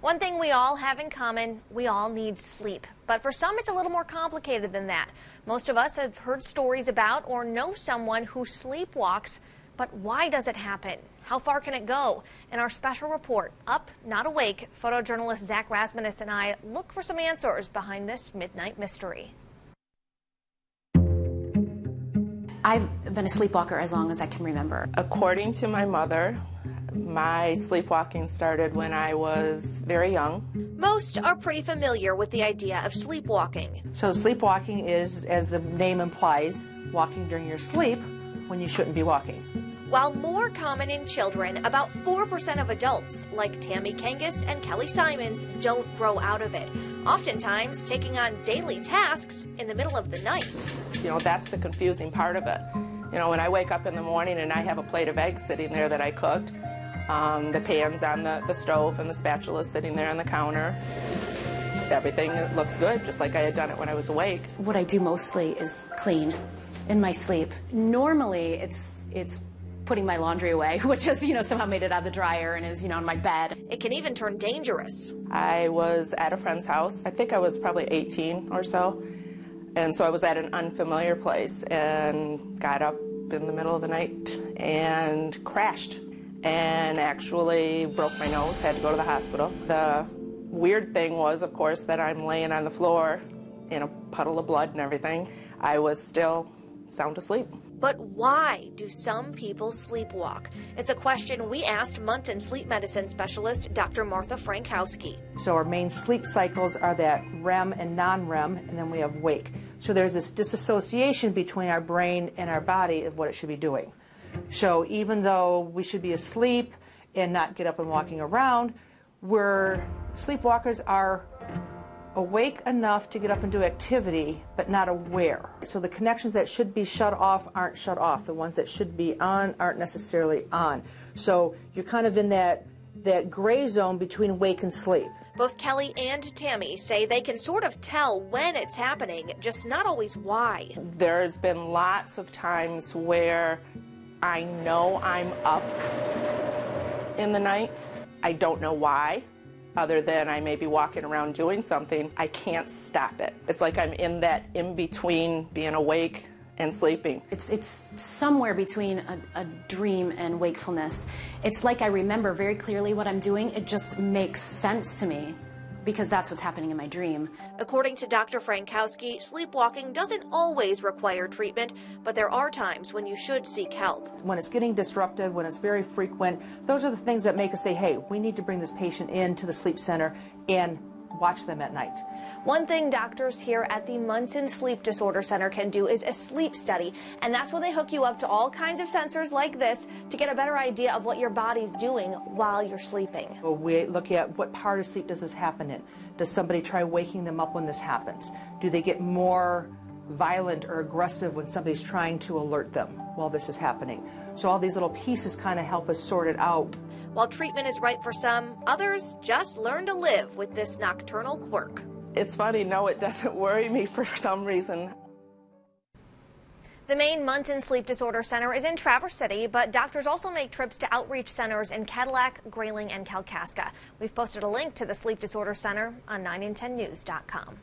One thing we all have in common, we all need sleep. But for some, it's a little more complicated than that. Most of us have heard stories about or know someone who sleepwalks. But why does it happen? How far can it go? In our special report, Up, Not Awake, photojournalist Zach Rasmussen and I look for some answers behind this midnight mystery. I've been a sleepwalker as long as I can remember. According to my mother, my sleepwalking started when I was very young. Most are pretty familiar with the idea of sleepwalking. So sleepwalking is, as the name implies, walking during your sleep when you shouldn't be walking. While more common in children, about 4% of adults, like Tammy Kangas and Kelly Simons, don't grow out of it, oftentimes taking on daily tasks in the middle of the night. You know, that's the confusing part of it. You know, when I wake up in the morning and I have a plate of eggs sitting there that I cooked, the pan's on the stove and the spatula's sitting there on the counter. Everything looks good, just like I had done it when I was awake. What I do mostly is clean in my sleep. Normally, it's putting my laundry away, which has, somehow made it out of the dryer and is, on my bed. It can even turn dangerous. I was at a friend's house. I think I was probably 18 or so. And so I was at an unfamiliar place and got up in the middle of the night and crashed and actually broke my nose, had to go to the hospital. The weird thing was, of course, that I'm laying on the floor in a puddle of blood and everything. I was still sound asleep. But why do some people sleepwalk? It's a question we asked Munson sleep medicine specialist Dr. Martha Frankowski. So our main sleep cycles are that REM and non-REM, and then we have wake. So there's this disassociation between our brain and our body of what it should be doing. So even though we should be asleep and not get up and walking around, sleepwalkers are awake enough to get up and do activity, but not aware. So the connections that should be shut off aren't shut off. The ones that should be on aren't necessarily on. So you're kind of in that gray zone between wake and sleep. Both Kelly and Tammy say they can sort of tell when it's happening, just not always why. There's been lots of times where I know I'm up in the night. I don't know why. Other than I may be walking around doing something, I can't stop it. It's like I'm in that in-between being awake and sleeping. It's somewhere between a dream and wakefulness. It's like I remember very clearly what I'm doing. It just makes sense to me because that's what's happening in my dream. According to Dr. Frankowski, sleepwalking doesn't always require treatment, but there are times when you should seek help. When it's getting disruptive, when it's very frequent, those are the things that make us say, hey, we need to bring this patient into the sleep center and watch them at night. One thing doctors here at the Munson Sleep Disorder Center can do is a sleep study, and that's when they hook you up to all kinds of sensors like this to get a better idea of what your body's doing while you're sleeping. We look at what part of sleep does this happen in. Does somebody try waking them up when this happens? Do they get more violent or aggressive when somebody's trying to alert them while this is happening? So all these little pieces kind of help us sort it out. While treatment is right for some, others just learn to live with this nocturnal quirk. It's funny, no, it doesn't worry me for some reason. The main Munson Sleep Disorder Center is in Traverse City, but doctors also make trips to outreach centers in Cadillac, Grayling, and Kalkaska. We've posted a link to the Sleep Disorder Center on 9in10news.com.